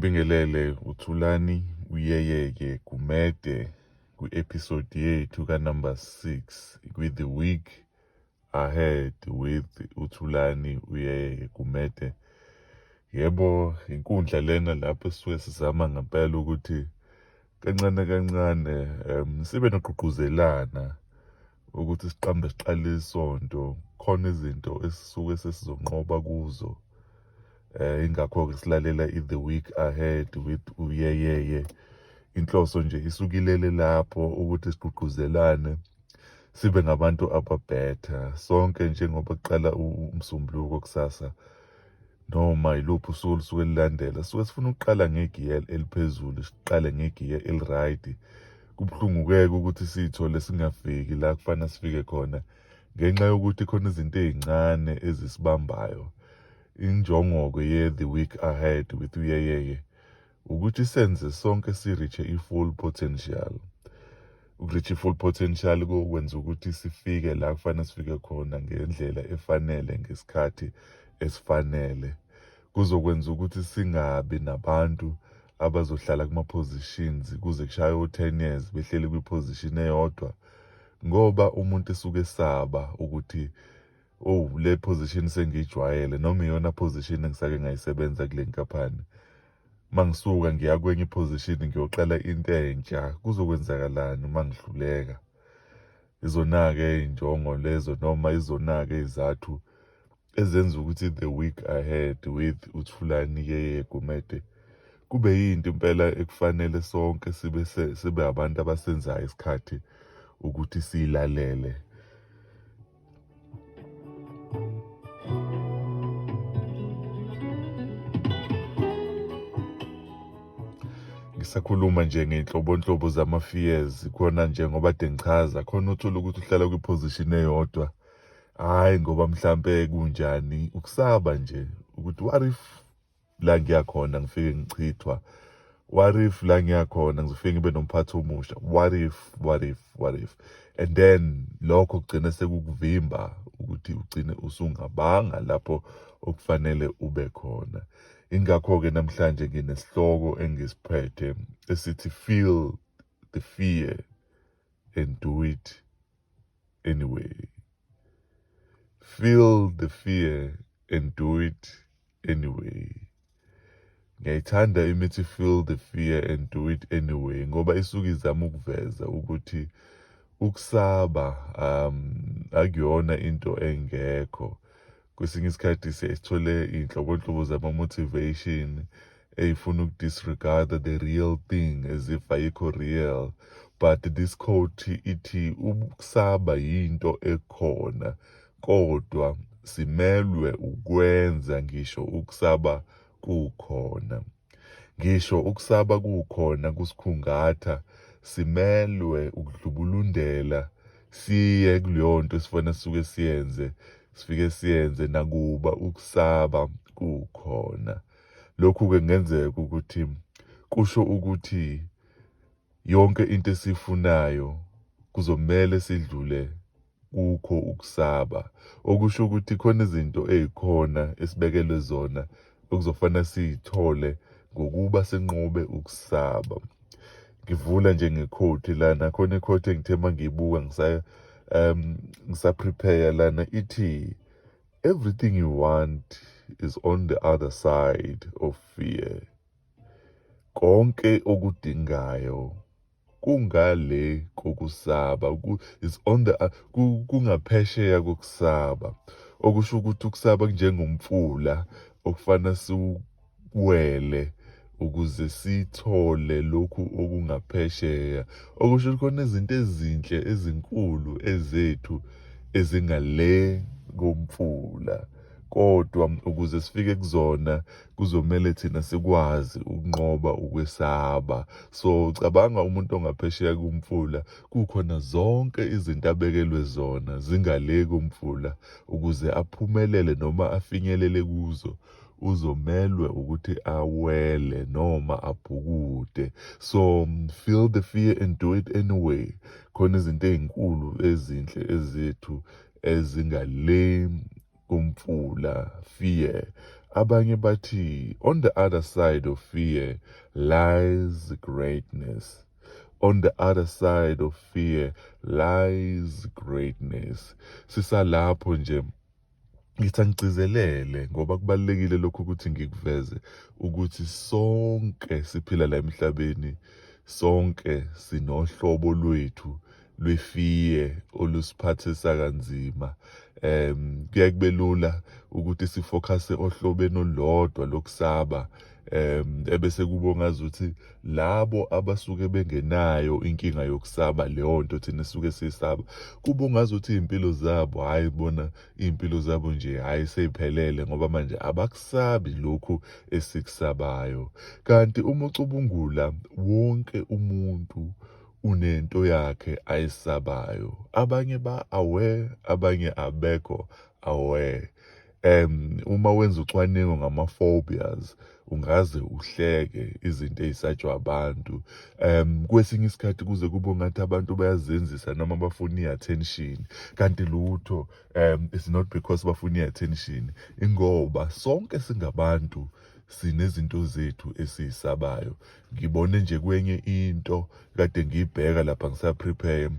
Ngibingelele uThulani uyeyeke Gumede ku-episode yethu ka-number 6 with the week ahead with uThulani uyeyeke Gumede. Yebo, inkundla lena lapho esisuke sizama ngempela ukuthi kancane kancane sibe nogqugquzelana ukuthi siqale isonto, khona izinto esisuke sesizonqoba kuzo. Ingakho-ke silalela i-The Week Ahead with uyeyeye. Inhloso nje isukilele lapho ukuthi sigqugquzelane sibe ngabantu ababhetha. Sonke njengoba kuqala umsombuluko kusasa noma yiluphi usuku olusuke lilandela, suke sifuna ukuqala ngegiya eliphezulu, siqale ngegiya eli-right. Kubuhlungu-ke ukuthi siy'thole singafiki la kufanele sifike khona ngenxa yokuthi khona izinto ey'ncane ezisibambayo. Injongo-ke ye-The Week Ahead with uyeyeye ukuthi senze sonke si-reach-e i-full potential. Uku-reach-a i-full potential kwenza ukuthi sifike la kufanele sifike khona ngendlela efanele, ngesikhathi esifanele. Kuzokwenza ukuthi singabi nabantu abazohlala kuma-positions kuze kushaye o-10 years behleli kwi-position eyodwa, ngoba umuntu esuke esaba ukuthi le position sengiyijwayele, noma iyona position engisake ngayisebenza kule nkampani. Mangisuka ngiya kwenye i-position ngiyoqala into entsha, kuzokwenzakalani uma ngihluleka? Izona-ke iy'njongo lezo, noma izona-ke izathu ezenza ukuthi The Week Ahead with uThulani yeye Gumede kube yinto impela ekufanele sonke sibe abantu abasenzayo isikhathi ukuthi siyilalele. Ngisakhuluma nje ngey'nhlobonhlobo zama-fears, khona njengoba ade ngichaza, khona uthola ukuthi uhlala kwi-position eyodwa. Hhayi, ngoba mhlampe kunjani, ukusaba nje ukuthi what if la ngiyakhona ngifike ngichithwa? What if la ngiyakhona ngizofike ngibe nomphathi omusha? What if? And then lokho kugcina sekukuvimba ukuthi ugcine usungabanga lapho okufanele ube khona. Ingakho-ke namhlanje nginesihloko engisiphethe esithi feel the fear and do it anyway. Feel the fear and do it anyway. Ngiyayithanda imithi feel the fear and do it anyway, ngoba isuke izama ukuveza ukuthi ukusaba akuyona into engekho. Kwesinye isikhathi sithole iy'nhlobonhlobo zama-motivation ey'funa ukudisregard the real thing as if ayikho real. But this quote ithi ukusaba yinto ekhona, kodwa simelwe ukwenza ngisho ukusaba kukhona. Ngisho ukusaba kukhona kusikhungatha, simelwe ukudlubulundela siye kuleyo nto esifana sisuke sifike siyenze nakuba ukusaba kukhona. Lokhu-ke kungenzeka ukuthi kusho ukuthi yonke into esifunayo kuzomele sidlule kukho ukusaba, okusho ukuthi khona izinto ey'khona esibekelwe zona okuzofana siy'thole ngokuba senqobe ukusaba. Ngivula nje ngekhodi lana, khona ikhodi engithe uma ngiyibuka ngisa-prepare lana, ithi everything you want is on the other side of fear. Konke okudingayo kungale kokusaba, is on the kungaphesheya kokusaba. Okusho ukuthi ukusaba kunjengomfula okufana siwele ukuze sithole lokhu okungaphesheya. Okusho ukuthi khona izinto ezinhle ezinkulu ezethu ezingale komfula, kodwa ukuze sifike kuzona kuzomele thina sikwazi ukunqoba ukwesaba. So cabanga umuntu ongaphesheya kumfula, kukhona zonke izinto abekelwe zona zingale komfula, ukuze aphumelele noma afinyelele kuzo uzomelwe ukuthi awele noma abhukude. So feel the fear and do it anyway. Khona izinto ey'nkulu ezinhle ezethu ezingale kumfula, fear. abanye bathi on the other side of fear lies greatness. On the other side of fear lies greatness. Sisalapho nje ngithi angigcizelele ngoba kubalulekile lokhu ukuthi ngikuveze ukuthi sonke siphila la emhlabeni, sonke sinohlobo lwethu lwefiye olusiphathisa kanzima. Kuyaye kube lula ukuthi sifokhase ohlobeni olulodwa lokusaba, ebese kube ngazuthi labo abasuke bengenayo inkinga yokusaba leyo nto thina suke siyisaba, kube ngazuthi iy'mpilo zabo, hhayi bona iy'mpilo zabo nje hhayi sey'phelele ngoba manje abakusabi lokhu esikusabayo. Kanti uma ucubungula wonke umuntu unento yakhe ayisabayo. Abanye ba-aware, abanye abekho aware. Uma wenza ucwaningo ngama-phobias, ungaze uhleke izinto ey'satshwa abantu. Kwesinye isikhathi kuze kube ngathi abantu bayazenzisa noma bafuna i-attention, kanti lutho it's not because bafuna i-attention, ingoba sonke singabantu sinezinto zethu esiyisabayo. Ngibone nje kwenye into kade ngiyibheka lapha ngisa-prepare,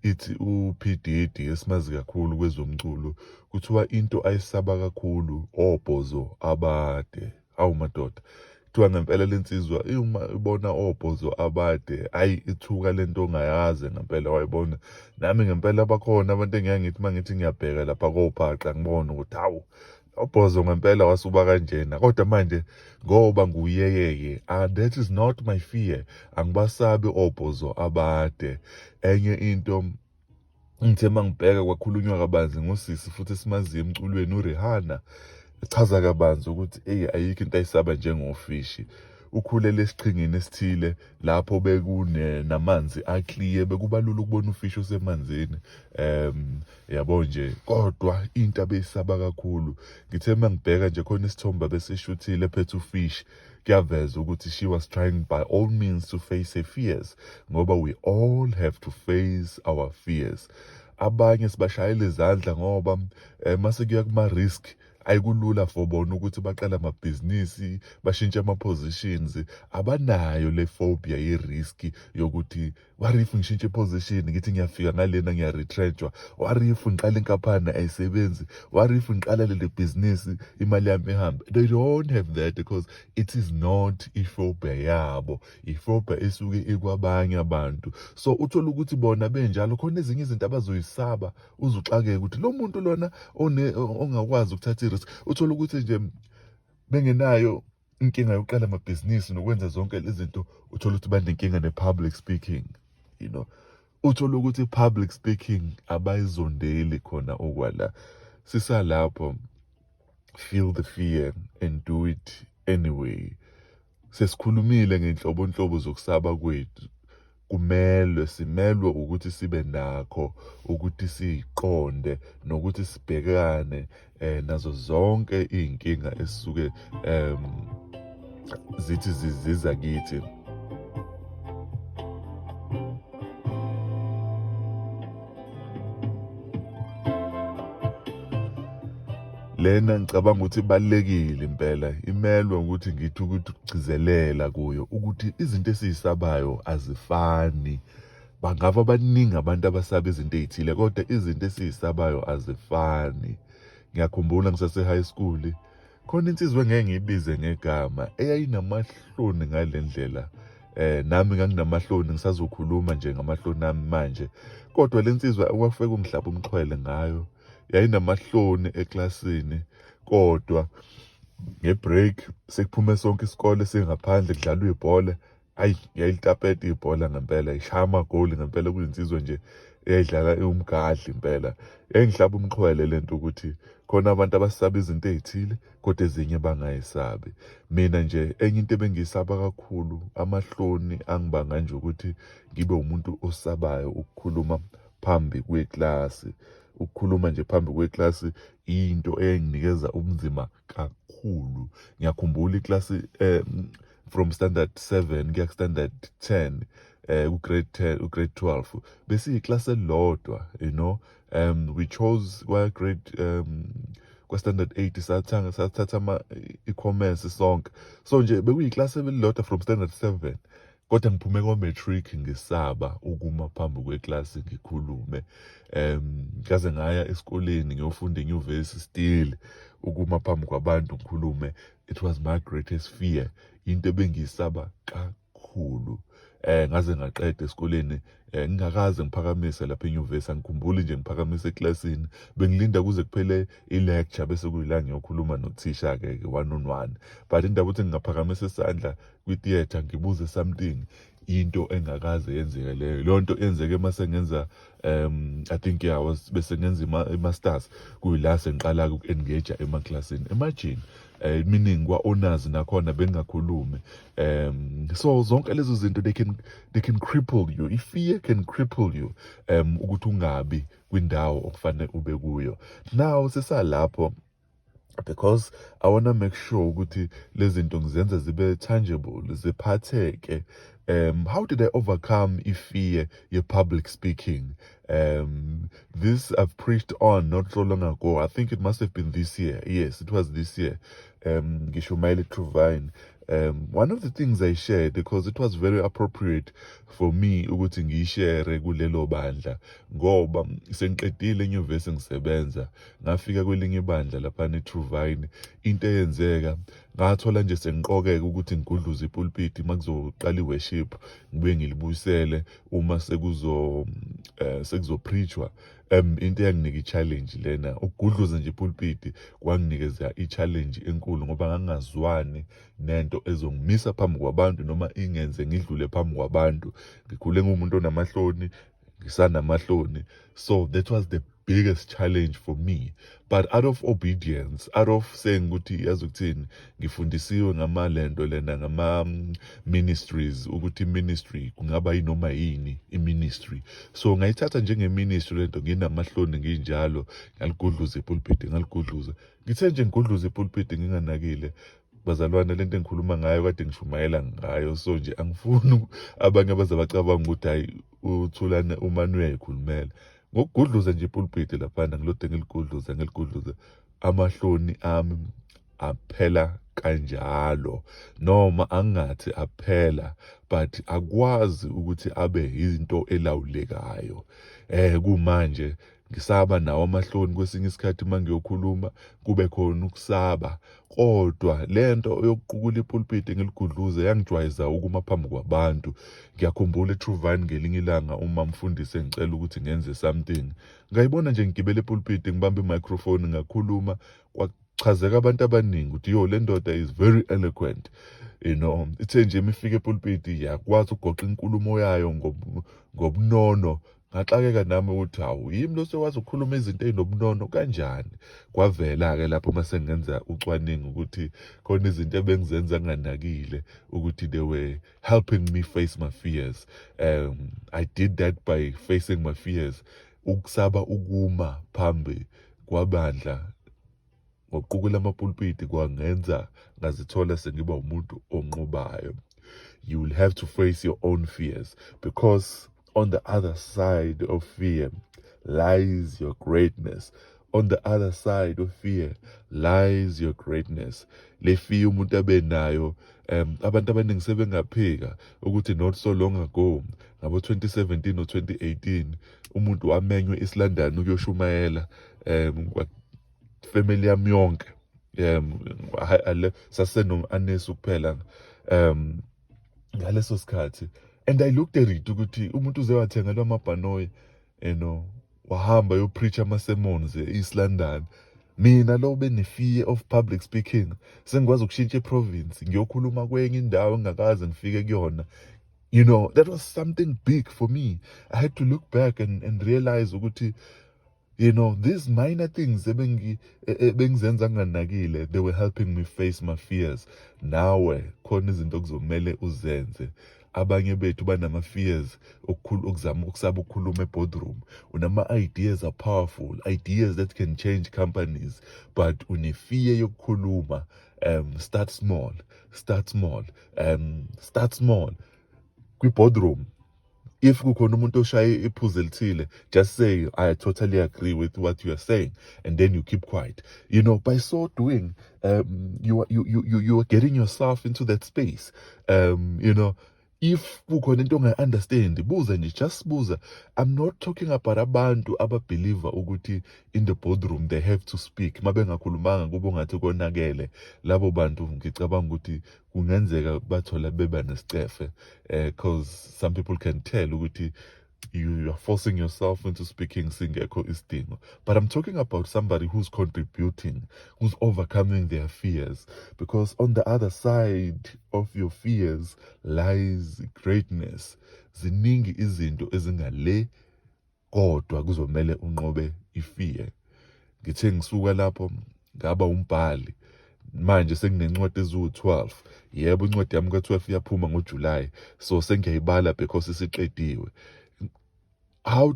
ithi u-P Diddy esimazi kakhulu kwezomculo, kuthiwa into ayisaba kakhulu obhozo abade. Awu madoda, kuthiwa ngempela le nsizwa uma ibona obhozo abade, ayi ithuka lento ongayazi ngempela wayibona. Nami ngempela bakhona abantu engiyaye ngithi uma ngithi ngiyabheka lapha kobhaxa ngibone ukuthi hawu, obhozo ngempela wasuba kanjena. Kodwa manje ngoba nguyeyeye, that is not my fear. Angibasabi obhozo abade. Enye into ngithe uma ngibheka kwakhulunywa kabanzi ngosisi futhi esimaziyo emculweni uRihanna, echaza kabanzi ukuthi ayikho into ayisaba njengofishi. Ukhulele esiqhingini esithile lapho namanzi akliye, bekuba lula ukubona ufishi usemanzini. Yabo nje, kodwa into abeyisaba kakhulu, ngithe uma ngibheka nje khona isithombe abesishuthile ephethe ufishi, kuyaveza ukuthi she was trying by all means to face her fears, ngoba we all have to face our fears. Abanye sibashayela izandla ngoba mase kuya kuma-risk, ayikulula for bona ukuthi baqale amabhizinisi, bashintshe ama-positions. Abanayo le phobia ye-risk yokuthi what if ngishintshe i-position, ngithi ngiyafika ngalena ngiya-retrenchwa, what if ngiqala inkampani ayisebenzi, what if ngiqala leli bhizinisi imali yami ihambe. They don't have that because it is not iphobia yabo, iphobia esuke ikwabanye abantu. So uthola ukuthi bona benjalo khona ezinye izinto abazoyisaba, uzuxakeke ukuthi lo muntu lona ongakwazi ukuthatha i-risk, uthola ukuthi nje bengenayo inkinga yokuqala amabhizinisi nokwenza zonke lezi zinto, uthola ukuthi banenkinga ne-public speaking, you know. Uthola ukuthi public speaking abayizondeli khona okwala. Sisalapho, feel the fear and do it anyway. Sesikhulumile ngenhlobonhlobo zokusaba kwethu. Simelwe ukuthi sibe nakho, ukuthi siyiqonde, nokuthi sibhekane nazo zonke iy'nkinga esisuke zithi ziza kithi. Lena ngicabanga ukuthi ibalulekile impela, imelwe ukuthi ngithi ukuthi ukugcizelela kuyo ukuthi izinto esiyisabayo azifani. Bangaba baningi abantu abasaba izinto ey'thile, kodwa izinto esiyisabayo azifani. Ngiyakhumbula ngisase-high school, khona insizwa engeke ngiyibize ngegama eyayinamahloni ngale ndlela. Nami nganginamahloni, ngisazokhuluma nje ngamahloni ami manje. Kodwa le nsizwa kwafike kungihlaba umxhwele ngayo. Yayinamahloni eklasini, kodwa nge-break sekuphume sonke isikole singaphandle kudlalwa ibhola. Ayi, yayilitapeta ibhola ngempela, ishaya amagoli ngempela, kuyinsizwa nje eyayidlala iwumgadli impela. Yayingihlaba umxhwele lento ukuthi khona abantu abasaba izinto ey'thile, kodwa ezinye bangayisabi. Mina nje enye into ebengiyisaba kakhulu, amahloni angibanga nje ukuthi ngibe umuntu osabayo ukukhuluma phambi kweklasi. Ukukhuluma nje phambi kweklasi into eyanginikeza ubunzima kakhulu. Ngiyakhumbula iklasi from standard 7 kuya ku-standard 10, u-grade 12, besiyiklasi elilodwa, you know. We chose grade kwa-standard 8 sathatha i-commerce sonke. So nje bekuyiklasi elilodwa from standard 7, kodwa ngiphume kwa-matric ngisaba ukuma phambi kweklasi ngikhulume. Ngaze ngaya esikoleni ngiyofunda enyuvesi still ukuma phambi kwabantu ngikhulume. It was my greatest fear, into ebengiyisaba kakhulu. Ngaze ngaqeda esikoleni ngingakaze ngiphakamise lapha enyuvesi, angikhumbuli nje ngiphakamise eklasini. Bengilinda kuze kuphele i-lecture bese kuyila ngiyokhuluma nothisha-ke one on one. But indaba ukuthi ngingaphakamisa isandla kwi-theatre ngibuze something, into engakaze yenzeka leyo. Leyo nto yenzeke uma sengenza I think bese ngenza i-masters, kuyila sengiqala-ke uku-engage emaklasini. Imagine meaning kwa-honors nakhona bengingakhulumi. So zonke lezo zinto they can cripple you. Ifear can cripple you ukuthi ungabi kwindawo okufanele ube kuyo. Now sesalapho, because I want to make sure ukuthi lezi zinto ngizenza zibe tangible, ziphatheke. How did I overcome fear public speaking? This I've preached on not so long ago. I think it must have been this year. Yes, it was this year. Gishumaile Truvine. One of the things I shared, because it was very appropriate for me ukuthi ngiyishare kulelo bandla, ngoba sengiqedile enyuvesi ngisebenza, ngafika kwelinye ibandla lapha eTruvine. Into eyenzeka, ngathola nje sengiqokeka ukuthi ngigudluze ipulpit uma kuzoqala i-worship, ngibuye ngilibuyisele uma sekuzopreachwa. Into eyanginika i-challenge lena, ukugudluza nje ipulpit kwanginikeza i-challenge enkulu, ngoba ngangingazwani nento ezongimisa phambi kwabantu noma ingenze ngidlule phambi kwabantu. Ngikhule ngumuntu onamahloni, ngisanamahloni. So that was the biggest challenge for me. But out of obedience, out of saying ukuthi yazi ukuthini, ngifundisiwe ngamalento lena, ngama-ministries, ukuthi ministry kungaba yinoma yini i-ministry. So ngayithatha njenge-ministry lento, nginamahloni nginjalo, ngaligudluza ipulpit, ngaligudluza. Ngithe nje ngigudluza ipulpit nginganakile, bazalwane, lento engikhuluma ngayo kade ngishumayela ngayo. So nje angifuni abanye abazabacabanga ukuthi hayi uThulane umane uyayikhulumela. Ngokugudluza nje ipulpit laphana, ngilode ngiligudluza, amahloni ami aphela kanjalo, noma angathi aphela, but akwazi ukuthi abe into elawulekayo. Kumanje ngisaba nawo amahloni kwesinye isikhathi uma ngiyokhuluma, kube khona ukusaba. Kodwa lento yokuqukula ipulpit ngiligudluze yangijwayeza ukuma phambi kwabantu. Ngiyakhumbula eTruvine ngelinye ilanga uma mfundisi engicela ukuthi ngenze something, ngayibona nje ngigibele ipulpit, ngibambe i-microphone, ngakhuluma. Kwachazeka abantu abaningi ukuthi yo, le ndoda is very eloquent. You know, ithe nje imifika epulpit yakwazi ukugoqa inkulumo yayo ngobunono. Ngaxakeka nami ukuthi hawu, yimi lo sekwazi ukukhuluma izinto ey'nobunono kanjani? Kwavela-ke lapho uma sengenza ucwaningo ukuthi khona izinto ebengizenza nginganakile, ukuthi they were helping me face my fears. I did that by facing my fears. Ukusaba ukuma phambi kwabandla ngokuqukula amapulpiti kwangenza ngazithola sengiba umuntu onqobayo. You will have to face your own fears, because on the other side of fear lies your greatness. On the other side of fear lies your greatness. Le fear umuntu abenayo, abantu abaningi sebengaphika ukuthi not so long ago, ngabo 2017 or 2018, umuntu wamenywe eSlondon ukuyoshumayela family yami yonke. Saseno-anesi kuphela ngaleso sikhathi. And I looked at it ukuthi umuntu uze wathengelwa amabhanoyi, wahamba yopreacha ama-sermons e-East London. Mina lo bene-fear of public speaking, sengikwazi ukushintsha i-province ngiyokhuluma kwenye indawo engingakaze ngifike kuyona. You know, that was something big for me. I had to look back and realize ukuthi, you know, these minor things ebengizenza nginganakile, they were helping me face my fears. Nawe khona izinto okuzomele uzenze. Abanye bethu banama-fears okuzama ukusaba ukukhuluma e-boardroom. Unama-ideas are powerful, ideas that can change companies, but une-fear yokukhuluma. Start small. Start small. Kwi-boardroom, If kukhona umuntu oshaye iphuzu elithile, just say, I totally agree with what you are saying, and then you keep quiet. You know, by so doing, you are getting yourself into that space. You know, if kukhona into ongayi-understand, buza nje, just buza. I'm not talking about abantu ababeliever ukuthi in the boardroom they have to speak. Mabengakhulumanga kube ungathi konakele. Labo bantu ngicabanga ukuthi kungenzeka bathola beba nesicefe, because some people can tell ukuthi you are forcing yourself into speaking singekho isidingo. But I'm talking about somebody who's contributing, who's overcoming their fears. Because on the other side of your fears lies greatness. Ziningi izinto ezingale kodwa kuzomele unqobe ifear. Ngithe ngisuka lapho ngaba umbhali. Manje senginencwadi eziwu-12. Yebo, incwadi yami ka-12 iyaphuma ngoJulayi. So sengiyayibala because isiqediwe. How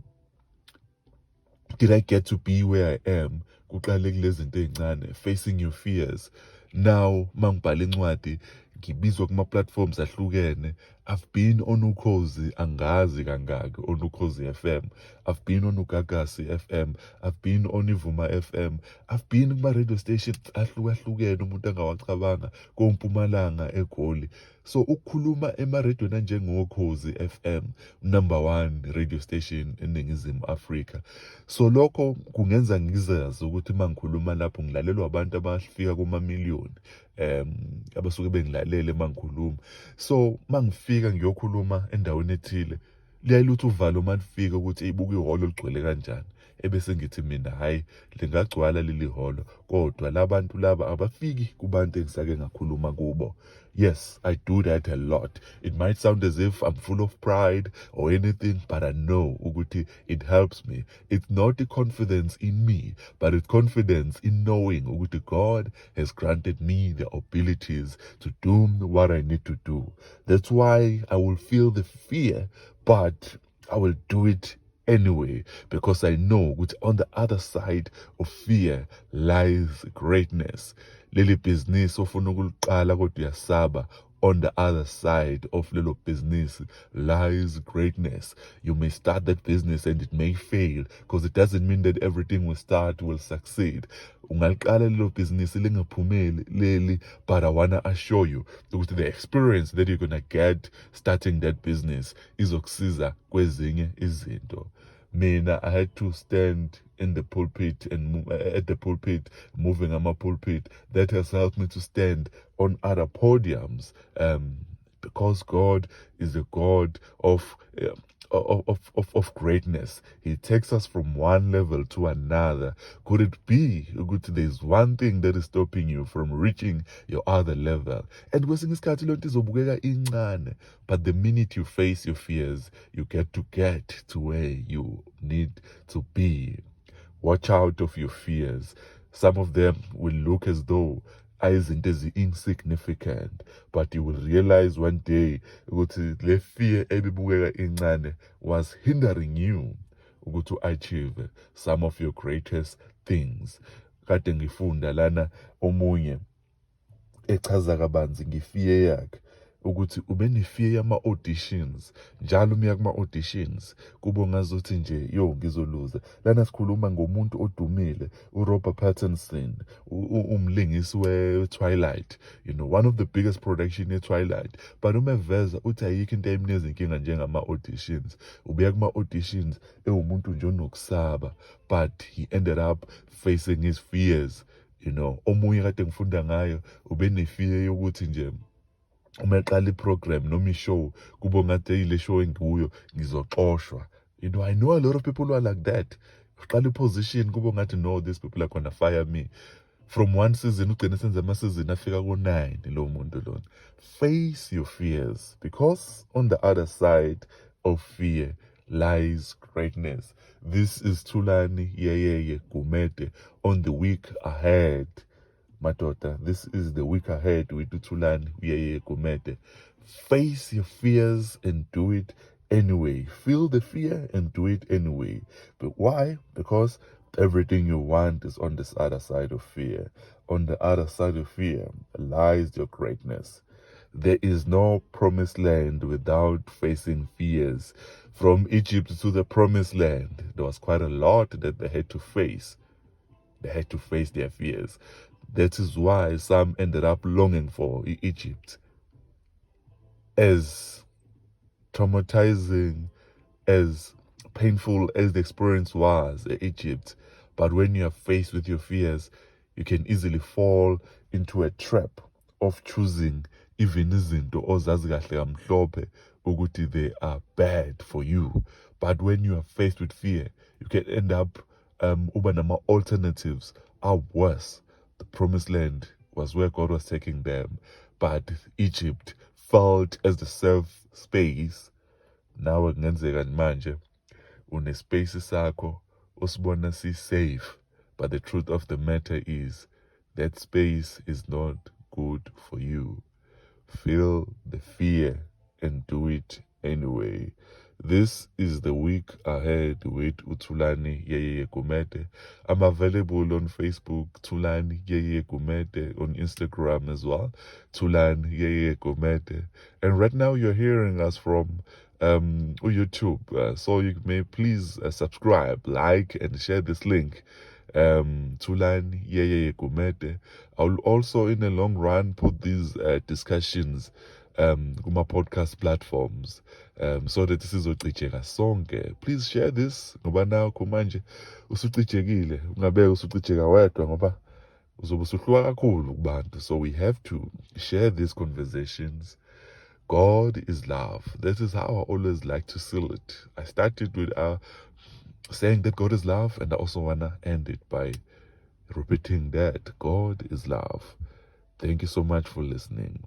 did I get to be where I am? Kuqale kulezi zinto ey'ncane, facing your fears. Now mangibhala incwadi ngibizwa kuma-platforms ahlukene. I've been on Ukhozi angazi kangaki, on Ukhozi FM. I've been on Ugagasi FM. I've been on Ivuma FM. I've been kuma-radio stations ahlukahlukene umuntu angawacabanga, koMpumalanga, eGoli. So ukukhuluma emarediyweni anjengokhozi FM, #1 radio station eNingizimu Afrika. So lokho kungenza ngizazi ukuthi mangikhuluma lapho ngilalelwa abantu abafika kuma-million abasuke bengilalele mangikhuluma. So mangifika ngiyokhuluma endaweni ethile, liyayilutha uvalo malifika ukuthi ibuka ihholo ligcwele kanjani. Ebese ngithi mina, hayi, lingagcwala leli hholo, kodwa labantu laba abafiki kubantu engisake ngakhuluma kubo. Yes, I do that a lot. It might sound as if I'm full of pride or anything, but I know ukuthi it helps me. It's not the confidence in me, but it's confidence in knowing ukuthi God has granted me the abilities to do what I need to do. That's why I will feel the fear, but I will do it anyway, because I know which on the other side of fear lies greatness. Leli business ofuna ukuliqala kodwa uyasaba, on the other side of lelo business lies greatness. You may start that business and it may fail, because it doesn't mean that everything we start will succeed. Ungaliqala lelo business lingaphumeli leli, but I wanna assure you ukuthi the experience that you're gonna get starting that business izokusiza kwezinye izinto. Mina, I had to stand in the pulpit and at the pulpit, moving on my pulpit. That has helped me to stand on other podiums, because God is a God of greatness. He takes us from one level to another. Could it be there's one thing that is stopping you from reaching your other level? And kwesinye isikhathi lonto izobukeka incane, but the minute you face your fears, you get to where you need to be. Watch out of your fears. Some of them will look as though izinto ezi-insignificant, but you will realize one day ukuthi le fear ebibukeka incane was hindering you ukuthi achieve some of your greatest things. Kade ngifunda lana omunye echaza kabanzi ngefear yakhe ukuthi ube nefear yama-auditions. Njalo umiya kuma-auditions kube ngazuthi nje ngizoluza. Lana sikhuluma ngomuntu odumile, uRobert Pattinson, umlingisi we-Twilight, one of the biggest production ye-Twilight. But umeveza uthi ayikho into ayimnikeza inkinga njengama-auditions. Ubuya kuma-auditions ewumuntu nje onokusaba, but he ended up facing his fears. Omunye kade ngifunda ngayo ube nefear yokuthi nje uma eqala iprogram noma ishow kube ngathi ile show engikuyo ngizoxoshwa. I know a lot of people who are like that. Uqala iposition kube ngathi no, these people are gonna fire me. From one season ugcine senze ama-season afika ku-9 lo muntu lona. Face your fears, because on the other side of fear lies greatness. This is Thulani Gumede on the week ahead. My daughter, this is the week ahead with Thulani Gumede. Face your fears and do it anyway. Feel the fear and do it anyway. But why? Because everything you want is on this other side of fear. On the other side of fear lies your greatness. There is no promised land without facing fears. From Egypt to the promised land, there was quite a lot that they had to face. They had to face their fears. That is why some ended up longing for Egypt. As traumatizing, as painful as the experience was in Egypt, but when you are faced with your fears, you can easily fall into a trap of choosing even izinto ozazi kahle kamhlophe ukuthi they are bad for you. But when you are faced with fear, you can end up uba nama alternatives are worse. The promised land was where God was taking them, but Egypt felt as the safe space. Nawe kungenzeka manje unespace sakho usibona si-safe, but the truth of the matter is that space is not good for you. Feel the fear and do it anyway. This is the week ahead with Utulani Yeye Kumete. I'm available on Facebook, Tulani Yeye Kumete, on Instagram as well, Tulani Yeye Kumete. And right now you're hearing us from YouTube. So you may please subscribe, like, and share this link. Tulani Yeye Kumete. I'll also in the long run put these discussions kuma podcast platforms so that sizocijeka sonke. Please share this ngoba nakho manje usucijekile, ungabeka usucijeka wedwa ngoba uzobe usuhluka kakhulu kubantu. So we have to share these conversations. God is love. This is how I always like to seal it. I started with saying that God is love, and I also wanna end it by repeating that God is love. Thank you so much for listening.